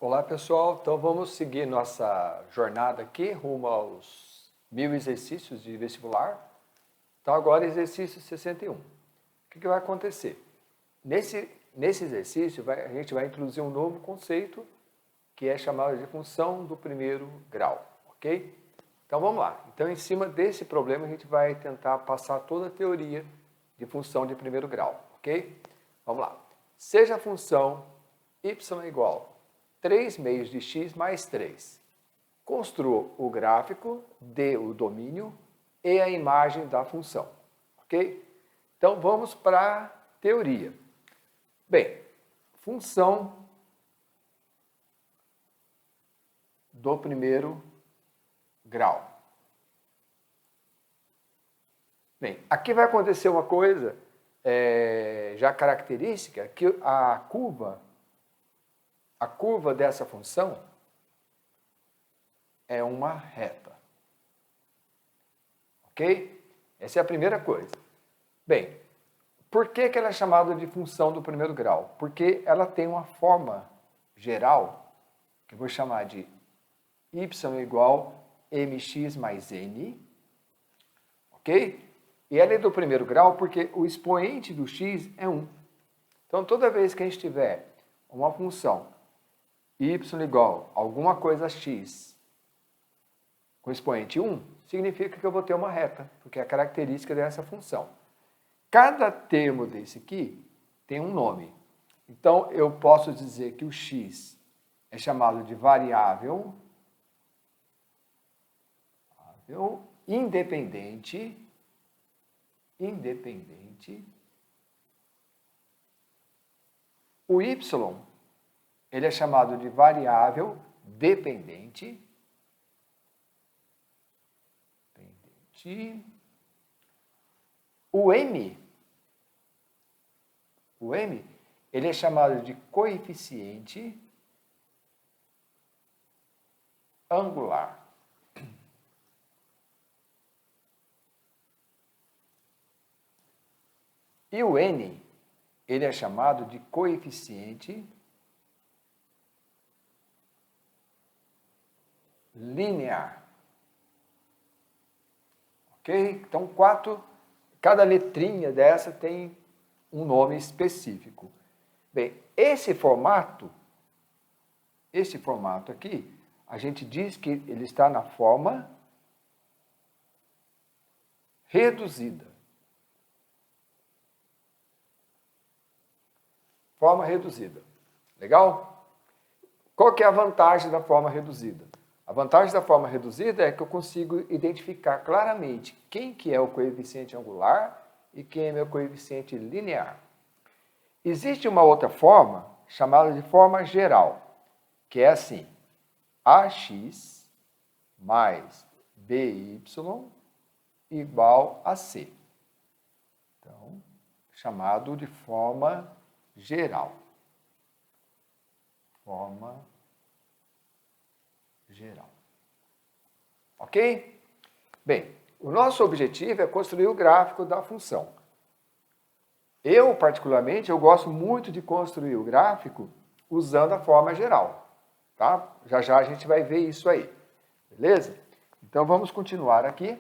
Olá pessoal, então vamos seguir nossa jornada aqui rumo aos 1000 exercícios de vestibular. Então agora exercício 61. O que vai acontecer? Nesse exercício a gente vai introduzir um novo conceito que é chamado de função do primeiro grau, ok? Então vamos lá. Então em cima desse problema a gente vai tentar passar toda a teoria de função de primeiro grau, ok? Vamos lá. Seja a função y igual 3 meios de x mais 3. Construa o gráfico, dê o domínio e a imagem da função. Ok? Então vamos para a teoria. Bem, função do primeiro grau. Bem, aqui vai acontecer uma coisa já característica, que a curva dessa função é uma reta. Ok? Essa é a primeira coisa. Bem, por que ela é chamada de função do primeiro grau? Porque ela tem uma forma geral, que eu vou chamar de y igual mx mais n, ok? E ela é do primeiro grau porque o expoente do x é 1. Então, toda vez que a gente tiver uma função y igual a alguma coisa x com expoente 1, significa que eu vou ter uma reta, porque é a característica dessa função. Cada termo desse aqui tem um nome. Então, eu posso dizer que o x é chamado de variável independente. O y ele é chamado de variável dependente. O m, ele é chamado de coeficiente angular. E o n, ele é chamado de coeficiente linear. Ok? Então, cada letrinha dessa tem um nome específico. Bem, esse formato aqui, a gente diz que ele está na forma reduzida. Forma reduzida. Legal? Qual que é a vantagem da forma reduzida? A vantagem da forma reduzida é que eu consigo identificar claramente quem que é o coeficiente angular e quem é meu coeficiente linear. Existe uma outra forma, chamada de forma geral, que é assim: ax mais by igual a c. Então, chamado de forma geral. Forma geral. Ok? Bem, o nosso objetivo é construir o gráfico da função. Eu, particularmente, gosto muito de construir o gráfico usando a forma geral. Tá? Já já a gente vai ver isso aí. Beleza? Então, vamos continuar aqui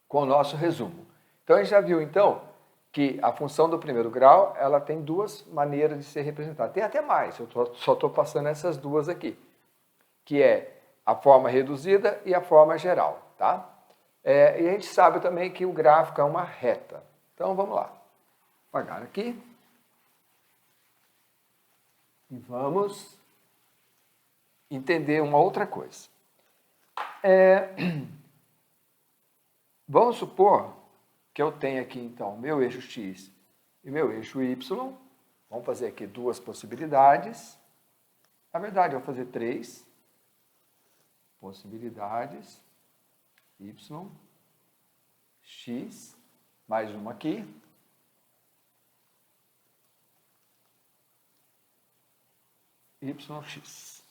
com o nosso resumo. Então, a gente já viu, então, que a função do primeiro grau, ela tem duas maneiras de ser representada. Tem até mais, eu só estou passando essas duas aqui, que é a forma reduzida e a forma geral, tá? E a gente sabe também que o gráfico é uma reta. Então, vamos lá. Apagar aqui. E vamos entender uma outra coisa. Vamos supor que eu tenho aqui, então, meu eixo x e meu eixo y. Vamos fazer aqui duas possibilidades. Na verdade, eu vou fazer 3 possibilidades. Y, x, mais uma aqui. YX.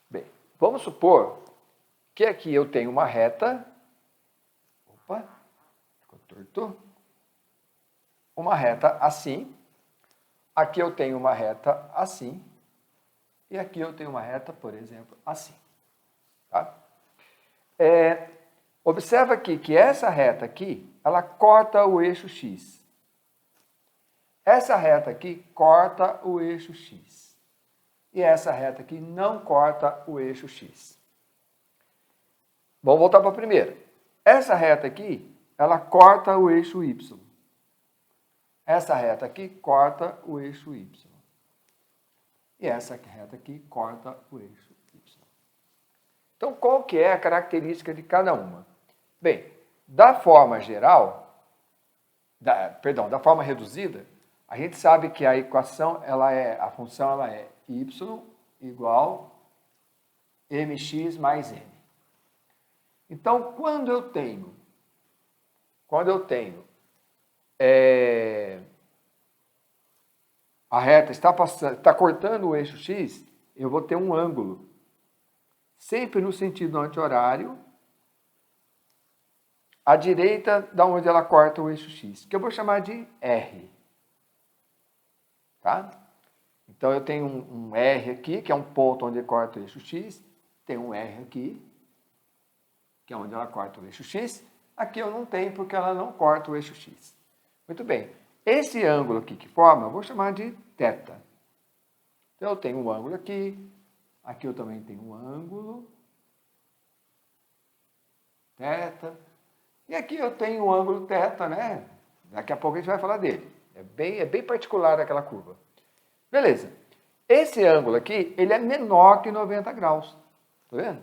Bem, vamos supor que aqui eu tenho uma reta. Opa, ficou torto. Uma reta assim. Aqui eu tenho uma reta assim. E aqui eu tenho uma reta, por exemplo, assim. Tá? Observa aqui que essa reta aqui, ela corta o eixo X. Essa reta aqui corta o eixo X. E essa reta aqui não corta o eixo X. Vamos voltar para a primeira. Essa reta aqui, ela corta o eixo Y. Essa reta aqui corta o eixo Y. E essa reta aqui corta o eixo Y. Então, qual que é a característica de cada uma? Bem, da forma geral, da forma reduzida, a gente sabe que a equação, a função ela é y igual mx mais n. Então, quando eu tenho a reta está cortando o eixo x, eu vou ter um ângulo, sempre no sentido anti-horário, à direita da onde ela corta o eixo x, que eu vou chamar de R. Tá? Então, eu tenho um R aqui, que é um ponto onde corta o eixo x, tem um R aqui, que é onde ela corta o eixo x. Aqui eu não tenho, porque ela não corta o eixo x. Muito bem. Esse ângulo aqui que forma, eu vou chamar de θ. Então, eu tenho um ângulo aqui eu também tenho um ângulo, θ. E aqui eu tenho um ângulo θ, né? Daqui a pouco a gente vai falar dele. É bem particular aquela curva. Beleza. Esse ângulo aqui, ele é menor que 90 graus. Tá vendo?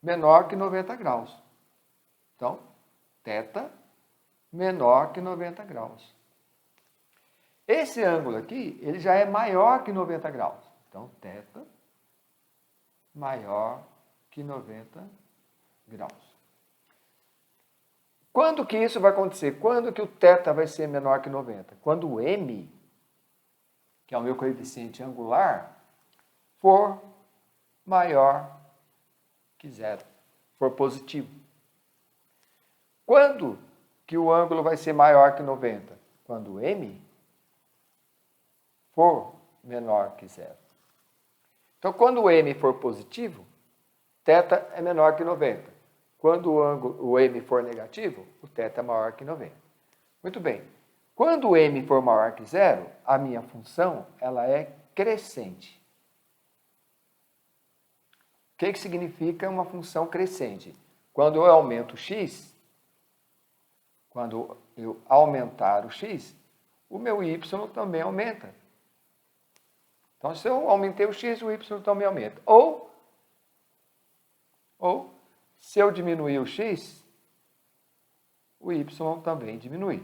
Menor que 90 graus. Então, θ menor que 90 graus. Esse ângulo aqui, ele já é maior que 90 graus. Então, θ maior que 90 graus. Quando que isso vai acontecer? Quando que o θ vai ser menor que 90? Quando o m, que é o meu coeficiente angular, for maior que zero, for positivo. Quando que o ângulo vai ser maior que 90? Quando o m for menor que zero. Então, quando o m for positivo, θ é menor que 90. Quando o m for negativo, o θ é maior que 90. Muito bem. Quando o m for maior que zero, a minha função ela é crescente. O que significa uma função crescente? Quando eu aumento o x, quando eu aumentar o x, o meu y também aumenta. Então, se eu aumentei o x, o y também aumenta. Ou se eu diminuir o x, o y também diminui.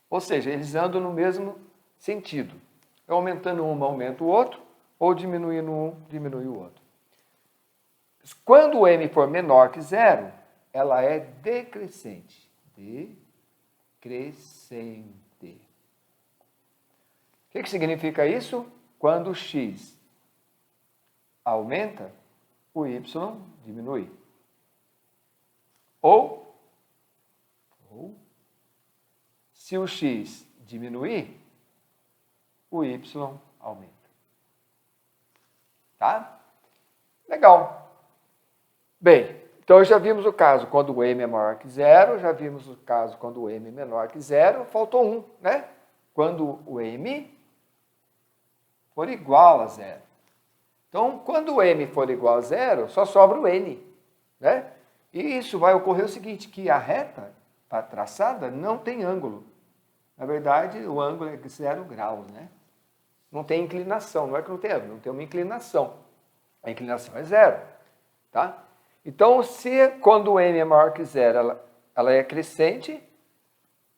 Ou seja, eles andam no mesmo sentido. Eu aumentando um, aumento o outro, ou diminuindo um, diminui o outro. Quando o m for menor que zero, ela é decrescente. Decrescente. O que significa isso? Quando o x aumenta, o y diminui. Ou se o x diminuir, o y aumenta. Tá? Legal. Bem, então já vimos o caso quando o m é maior que zero, já vimos o caso quando o m é menor que zero, faltou um, né? Quando o m for igual a zero. Então, quando o m for igual a zero, só sobra o n, né? E isso vai ocorrer o seguinte, que a reta traçada não tem ângulo. Na verdade, o ângulo é 0 graus, né? Não tem inclinação, não é que não tem ângulo, não tem uma inclinação. A inclinação é zero, tá? Então, quando o m é maior que zero, ela é crescente,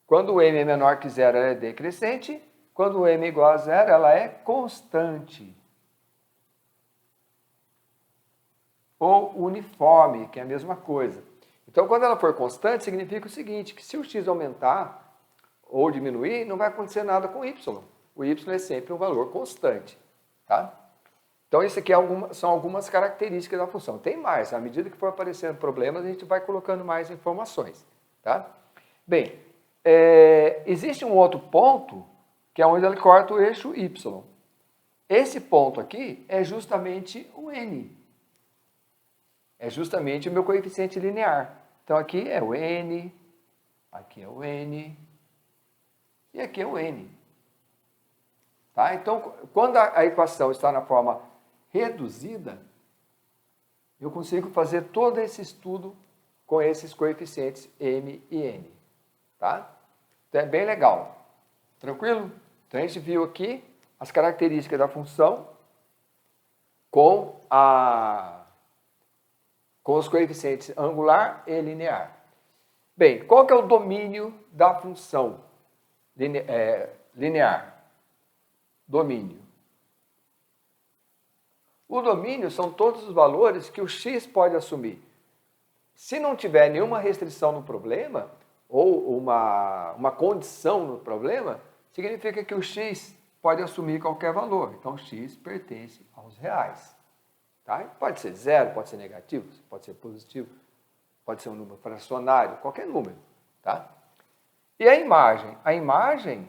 quando o m é menor que zero, ela é decrescente, quando o m é igual a zero, ela é constante. Ou uniforme, que é a mesma coisa. Então, quando ela for constante, significa o seguinte, que se o x aumentar ou diminuir, não vai acontecer nada com y. O y é sempre um valor constante. Tá? Então, isso aqui são algumas características da função. Tem mais, à medida que for aparecendo problemas, a gente vai colocando mais informações. Tá? Bem, existe um outro ponto, que é onde ele corta o eixo y. Esse ponto aqui é justamente o n. É justamente o meu coeficiente linear. Então, aqui é o n, aqui é o n, e aqui é o n. Tá? Então, quando a equação está na forma reduzida, eu consigo fazer todo esse estudo com esses coeficientes m e n. Tá? Então, é bem legal. Tranquilo? Então, a gente viu aqui as características da função com os coeficientes angular e linear. Bem, qual que é o domínio da função linear? Domínio. O domínio são todos os valores que o x pode assumir. Se não tiver nenhuma restrição no problema, ou uma condição no problema, significa que o x pode assumir qualquer valor. Então, x pertence aos reais. Tá? Pode ser zero, pode ser negativo, pode ser positivo, pode ser um número fracionário, qualquer número. Tá? E a imagem? A imagem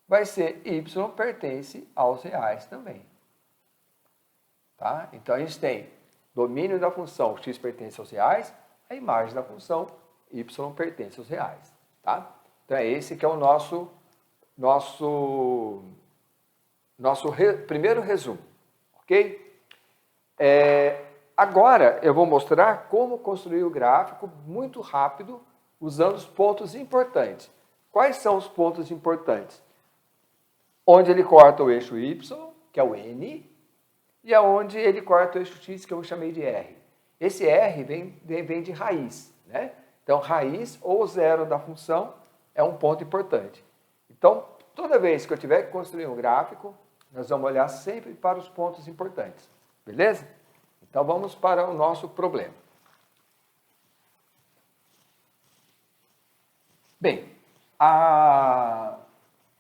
vai ser y pertence aos reais também. Tá? Então, a gente tem domínio da função x pertence aos reais, a imagem da função y pertence aos reais. Tá? Então, é esse que é o nosso primeiro resumo. Ok? Agora, eu vou mostrar como construir o gráfico muito rápido, usando os pontos importantes. Quais são os pontos importantes? Onde ele corta o eixo y, que é o n, e aonde ele corta o eixo x, que eu chamei de r. Esse r vem de raiz, né? Então, raiz ou zero da função é um ponto importante. Então, toda vez que eu tiver que construir um gráfico, nós vamos olhar sempre para os pontos importantes. Beleza? Então, vamos para o nosso problema. Bem,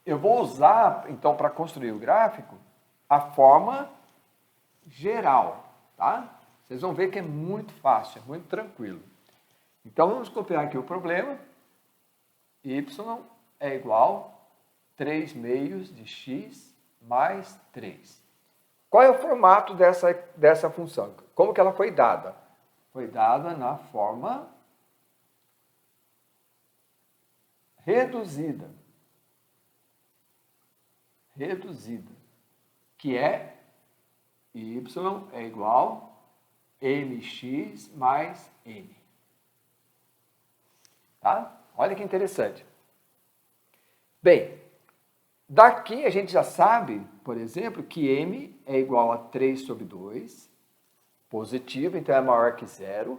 eu vou usar, então, para construir o gráfico, a forma geral, tá? Vocês vão ver que é muito fácil, é muito tranquilo. Então, vamos copiar aqui o problema. Y é igual a 3 meios de x mais 3. Qual é o formato dessa função? Como que ela foi dada? Foi dada na forma reduzida. Reduzida. Que é y é igual a mx mais n. Tá? Olha que interessante. Bem, daqui a gente já sabe, por exemplo, que m é igual a 3 sobre 2, positivo, então é maior que zero,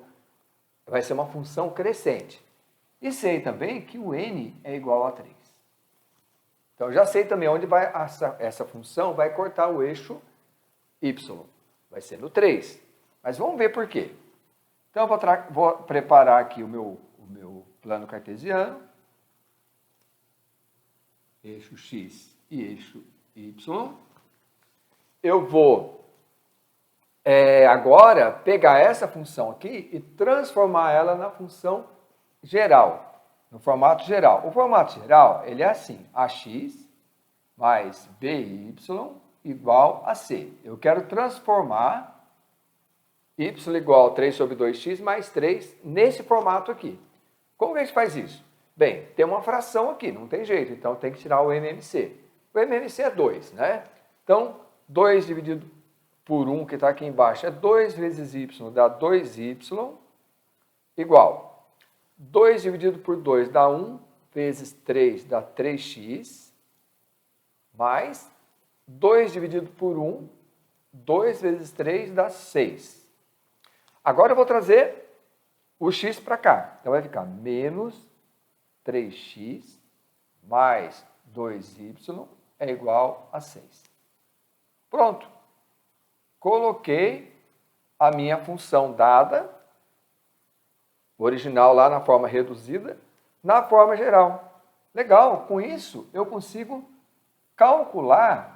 vai ser uma função crescente. E sei também que o n é igual a 3. Então, já sei também onde vai essa função vai cortar o eixo y. Vai ser no 3. Mas vamos ver por quê. Então, eu vou preparar aqui o meu plano cartesiano. Eixo x e eixo y. Eu vou agora pegar essa função aqui e transformar ela na função geral, no formato geral. O formato geral, ele é assim, ax mais by igual a c. Eu quero transformar y igual a 3 sobre 2x mais 3 nesse formato aqui. Como que a gente faz isso? Bem, tem uma fração aqui, não tem jeito, então tem que tirar o MMC. O MMC é 2, né? Então, 2 dividido por 1, que está aqui embaixo, é 2 vezes y, dá 2y, igual. 2 dividido por 2 dá 1, vezes 3 dá 3x, mais 2 dividido por 1, 2 vezes 3 dá 6. Agora eu vou trazer o x para cá. Então vai ficar menos 3x mais 2y é igual a 6. Pronto. Coloquei a minha função dada, original lá na forma reduzida, na forma geral. Legal, com isso eu consigo calcular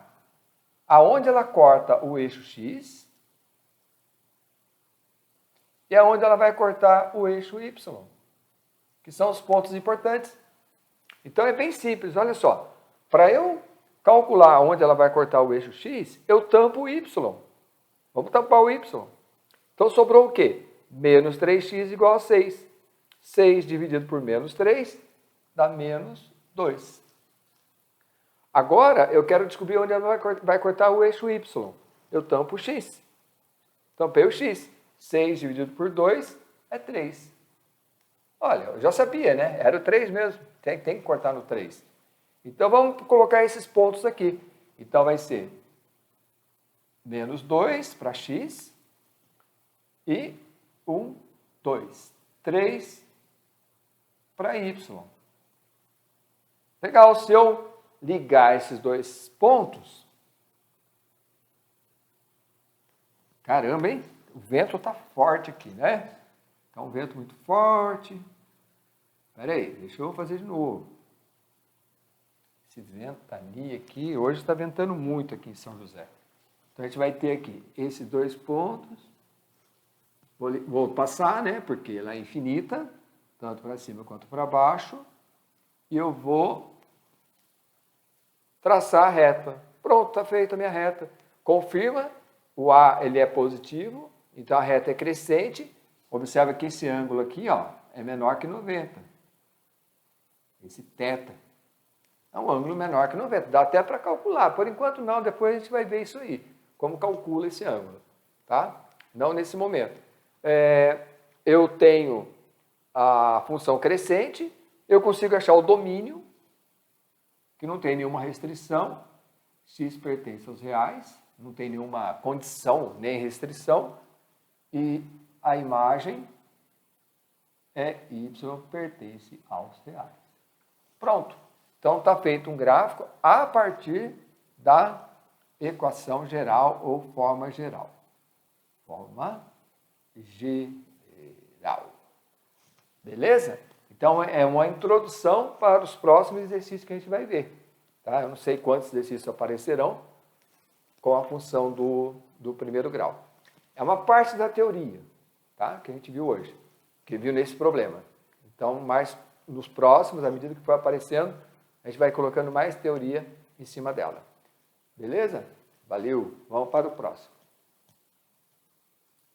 aonde ela corta o eixo x e aonde ela vai cortar o eixo y, que são os pontos importantes. Então é bem simples, olha só. Para eu calcular onde ela vai cortar o eixo x, eu tampo o y. Vamos tampar o y. Então, sobrou o quê? Menos 3x igual a 6. 6 dividido por menos 3 dá menos 2. Agora, eu quero descobrir onde ela vai cortar o eixo y. Eu tampo o x. Tampei o x. 6 dividido por 2 é 3. Olha, eu já sabia, né? Era o 3 mesmo. Tem que cortar no 3. Então, vamos colocar esses pontos aqui. Então, vai ser menos 2 para x e 1, 2, 3 para y. Legal, se eu ligar esses dois pontos, caramba, hein? O vento está forte aqui, né? Está um vento muito forte. Espera aí, deixa eu fazer de novo. Esse ventania aqui, hoje está ventando muito aqui em São José. Então, a gente vai ter aqui esses dois pontos. Vou passar, né? Porque ela é infinita, tanto para cima quanto para baixo. E eu vou traçar a reta. Pronto, está feita a minha reta. Confirma, o A ele é positivo, então a reta é crescente. Observa que esse ângulo aqui, ó, é menor que 90. Esse θ é um ângulo menor que 90. Dá até para calcular. Por enquanto não, depois a gente vai ver isso aí. Como calcula esse ângulo, tá? Não nesse momento. Eu tenho a função crescente, eu consigo achar o domínio, que não tem nenhuma restrição, x pertence aos reais, não tem nenhuma condição nem restrição, e a imagem é y pertence aos reais. Pronto. Então, está feito um gráfico a partir da equação geral ou forma geral. Forma geral. Beleza? Então, é uma introdução para os próximos exercícios que a gente vai ver. Tá? Eu não sei quantos exercícios aparecerão com a função do primeiro grau. É uma parte da teoria, tá? Que a gente viu hoje, que viu nesse problema. Então, mais nos próximos, à medida que for aparecendo, a gente vai colocando mais teoria em cima dela. Beleza? Valeu! Vamos para o próximo.